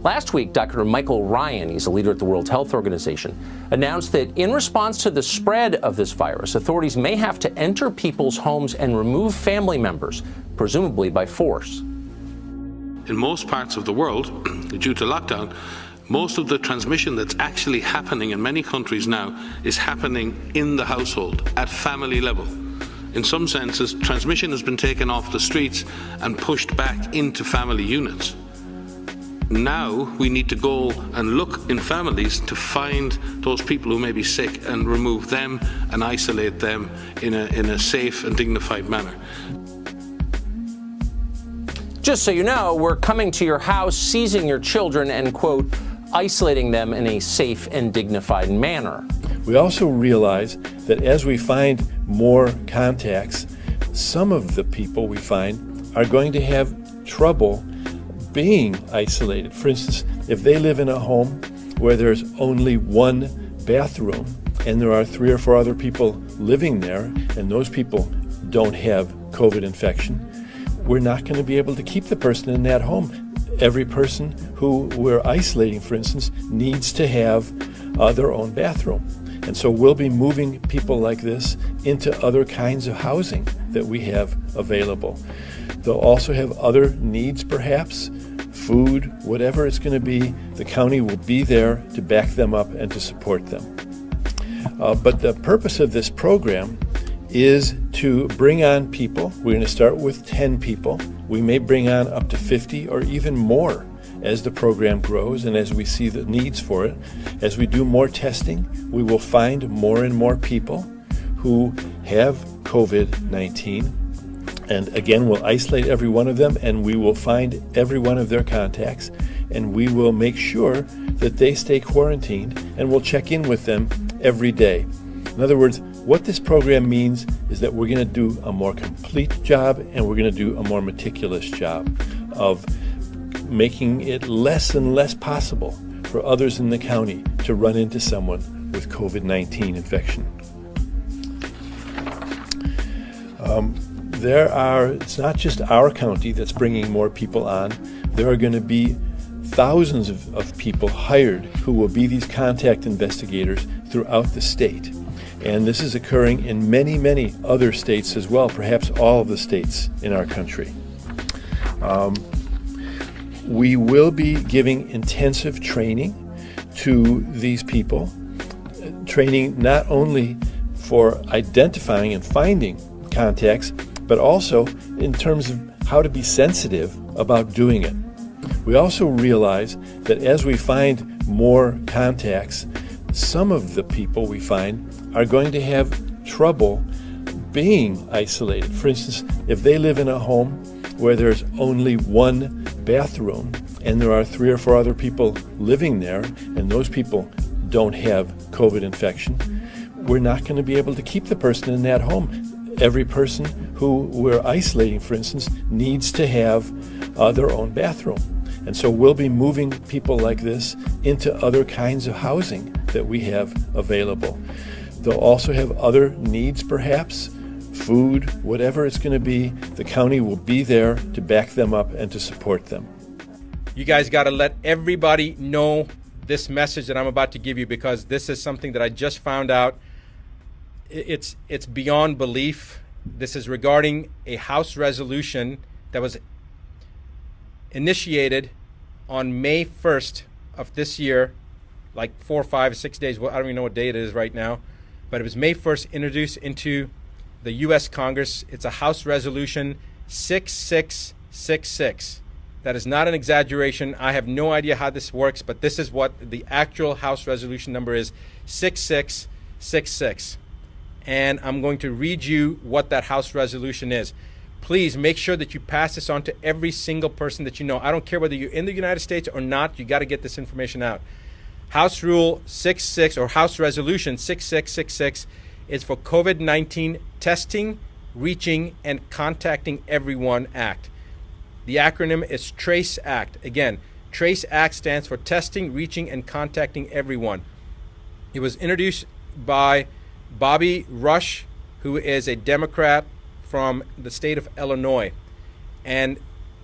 Last week, Dr. Michael Ryan, he's a leader at the World Health Organization, announced that in response to the spread of this virus, authorities may have to enter people's homes and remove family members, presumably by force. In most parts of the world, due to lockdown, most of the transmission that's actually happening in many countries now is happening in the household, at family level. In some senses, transmission has been taken off the streets and pushed back into family units. Now we need to go and look in families to find those people who may be sick and remove them and isolate them in a safe and dignified manner. Just so you know, we're coming to your house, seizing your children and, quote, isolating them in a safe and dignified manner. We also realize that as we find more contacts, some of the people we find are going to have trouble being isolated. For instance, if they live in a home where there's only one bathroom and there are 3 or 4 other people living there and those people don't have COVID infection, we're not going to be able to keep the person in that home. Every person who we're isolating, for instance, needs to have their own bathroom. And so we'll be moving people like this into other kinds of housing that we have available. They'll also have other needs, perhaps, food, whatever it's going to be. The county will be there to back them up and to support them. But the purpose of this program is to bring on people. We're going to start with 10 people. We may bring on up to 50 or even more as the program grows and as we see the needs for it. As we do more testing, we will find more and more people who have COVID-19. And again, we'll isolate every one of them and we will find every one of their contacts and we will make sure that they stay quarantined and we'll check in with them every day. In other words, what this program means is that we're going to do a more complete job and we're going to do a more meticulous job of making it less and less possible for others in the county to run into someone with COVID-19 infection. It's not just our county that's bringing more people on. There are going to be thousands of people hired who will be these contact investigators throughout the state. And this is occurring in many, many other states as well, perhaps all of the states in our country. We will be giving intensive training to these people, training not only for identifying and finding contacts, but also in terms of how to be sensitive about doing it. We also realize that as we find more contacts, some of the people we find are going to have trouble being isolated. For instance, if they live in a home where there's only one bathroom and there are 3 or 4 other people living there and those people don't have COVID infection, we're not going to be able to keep the person in that home. Every person who we're isolating, for instance, needs to have their own bathroom. And so we'll be moving people like this into other kinds of housing that we have available. They'll also have other needs, perhaps, food, whatever it's going to be. The county will be there to back them up and to support them. You guys got to let everybody know this message that I'm about to give you, because this is something that I just found out. It's beyond belief. This is regarding a House resolution that was initiated on May 1st of this year, like 4, 5, 6 days. Well, I don't even know what day it is right now, but it was May 1st, introduced into the U.S. Congress. It's a House Resolution 6666. That is not an exaggeration. I have no idea how this works, but this is what the actual House resolution number is, 6666. And I'm going to read you what that House resolution is. Please make sure that you pass this on to every single person that you know. I don't care whether you're in the United States or not, you got to get this information out. House Rule 66 or House Resolution 6666 is for COVID-19 testing, reaching, and contacting everyone act. The acronym is TRACE Act. Again, TRACE Act stands for testing, reaching, and contacting everyone. It was introduced by Bobby Rush, who is a Democrat from the state of Illinois. And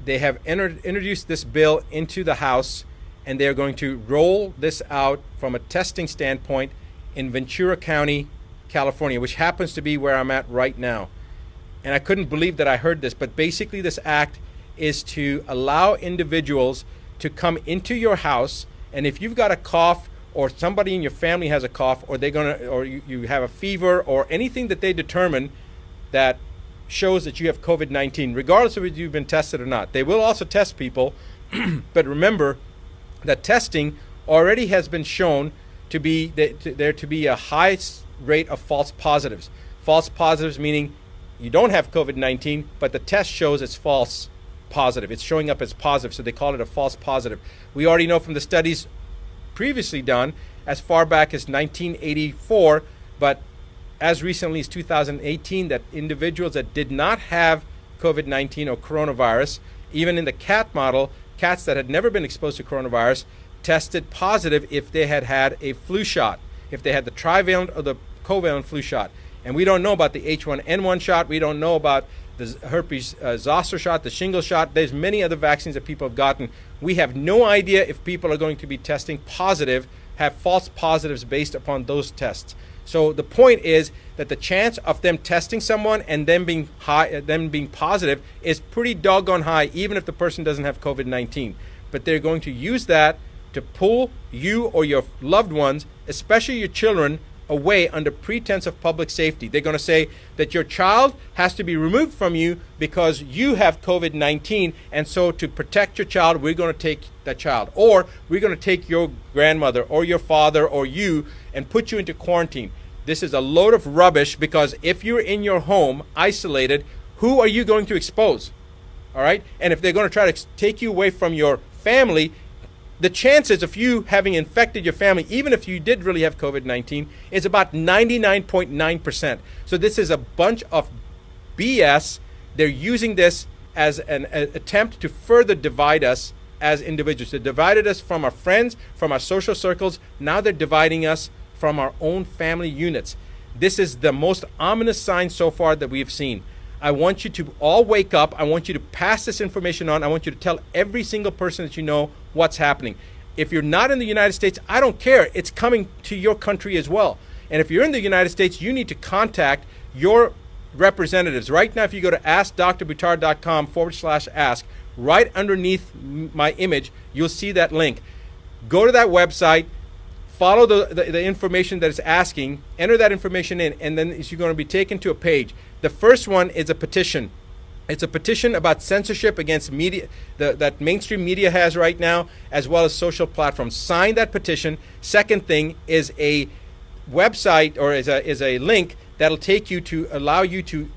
they have introduced this bill into the House, and they're going to roll this out from a testing standpoint in Ventura County, California, which happens to be where I'm at right now. And I couldn't believe that I heard this, but basically this act is to allow individuals to come into your house, and if you've got a cough or somebody in your family has a cough, or you have a fever or anything that they determine that shows that you have COVID-19, regardless of whether you've been tested or not. They will also test people, but remember that testing already has been shown to be there to be a high rate of false positives. False positives meaning you don't have COVID-19, but the test shows it's false positive. It's showing up as positive, so they call it a false positive. We already know from the studies previously done as far back as 1984, but as recently as 2018, that individuals that did not have COVID-19 or coronavirus, even in the cat model, cats that had never been exposed to coronavirus, tested positive if they had had a flu shot, if they had the trivalent or the covalent flu shot. And we don't know about the H1N1 shot. We don't know about the herpes zoster shot, the shingle shot. There's many other vaccines that people have gotten. We have no idea if people are going to be testing positive, have false positives based upon those tests. So the point is that the chance of them testing someone and them being positive is pretty doggone high, even if the person doesn't have COVID-19. But they're going to use that to pull you or your loved ones, especially your children, away under pretense of public safety. They're going to say that your child has to be removed from you because you have COVID-19, and so to protect your child, we're going to take that child. Or we're going to take your grandmother or your father or you and put you into quarantine. This is a load of rubbish, because if you're in your home isolated, who are you going to expose? All right? And if they're going to try to take you away from your family, the chances of you having infected your family, even if you did really have COVID-19, is about 99.9%. So this is a bunch of BS. They're using this as an attempt to further divide us as individuals. They divided us from our friends, from our social circles. Now they're dividing us from our own family units. This is the most ominous sign so far that we've seen. I want you to all wake up. I want you to pass this information on. I want you to tell every single person that you know what's happening. If you're not in the United States, I don't care. It's coming to your country as well. And if you're in the United States, you need to contact your representatives. Right now, if you go to askdrbuttar.com/ask, right underneath my image, you'll see that link. Go to that website, follow the information that it's asking, enter that information in, and then you're going to be taken to a page. The first one is a petition. It's a petition about censorship against media that mainstream media has right now, as well as social platforms. Sign that petition. Second thing is a website, or is a link that'll take you to allow you to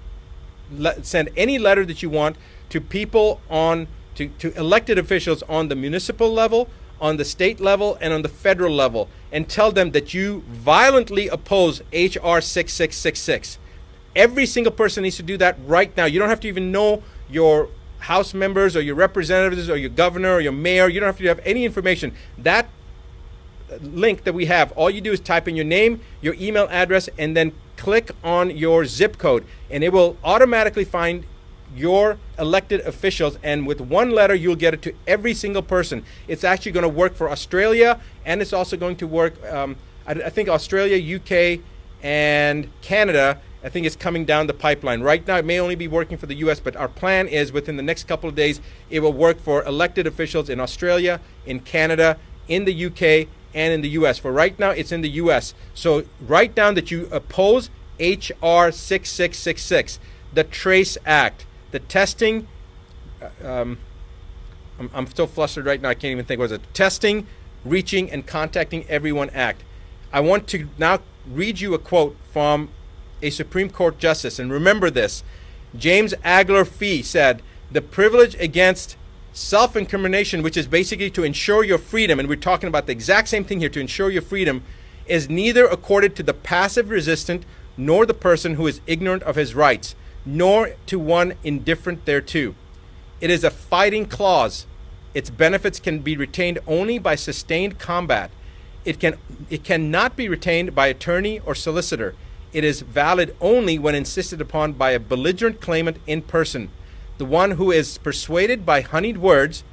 send any letter that you want to people to elected officials on the municipal level, on the state level, and on the federal level, and tell them that you violently oppose H.R. 6666. Every single person needs to do that right now. You don't have to even know your House members or your representatives or your governor or your mayor. You don't have to have any information. That link that we have, all you do is type in your name, your email address, and then click on your zip code, and it will automatically find your elected officials, and with one letter you'll get it to every single person. It's actually going to work for Australia, and it's also going to work I think Australia, UK, and Canada. I think it's coming down the pipeline. Right now it may only be working for the US, but our plan is within the next couple of days it will work for elected officials in Australia, in Canada, in the UK, and in the US. For right now it's in the US. So write down that you oppose H.R. 6666, the TRACE Act, the testing, I'm so flustered right now I can't even think. What was it? Testing, Reaching, and Contacting Everyone Act. I want to now read you a quote from a Supreme Court justice, and remember this. James Agler Fee said, "The privilege against self-incrimination, which is basically to ensure your freedom," and we're talking about the exact same thing here, to ensure your freedom, "is neither accorded to the passive resistant nor the person who is ignorant of his rights, nor to one indifferent thereto. It is a fighting clause. Its benefits can be retained only by sustained combat. It cannot be retained by attorney or solicitor. It is valid only when insisted upon by a belligerent claimant in person. The one who is persuaded by honeyed words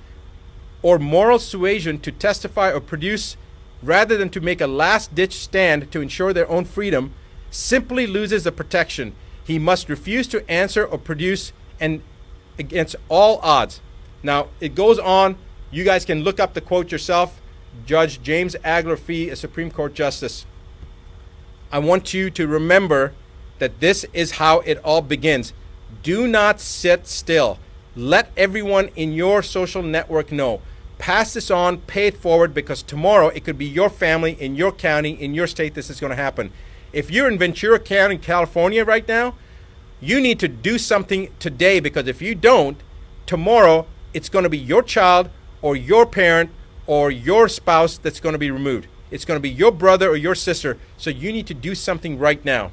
or moral suasion to testify or produce rather than to make a last-ditch stand to ensure their own freedom simply loses the protection. He must refuse to answer or produce and against all odds. Now, it goes on. You guys can look up the quote yourself. Judge James Agler Fee, a Supreme Court Justice. I want you to remember that this is how it all begins. Do not sit still. Let everyone in your social network know. Pass this on, pay it forward, because tomorrow it could be your family, in your county, in your state, this is going to happen. If you're in Ventura County, California right now, you need to do something today, because if you don't, tomorrow it's going to be your child or your parent or your spouse that's going to be removed. It's going to be your brother or your sister. So you need to do something right now.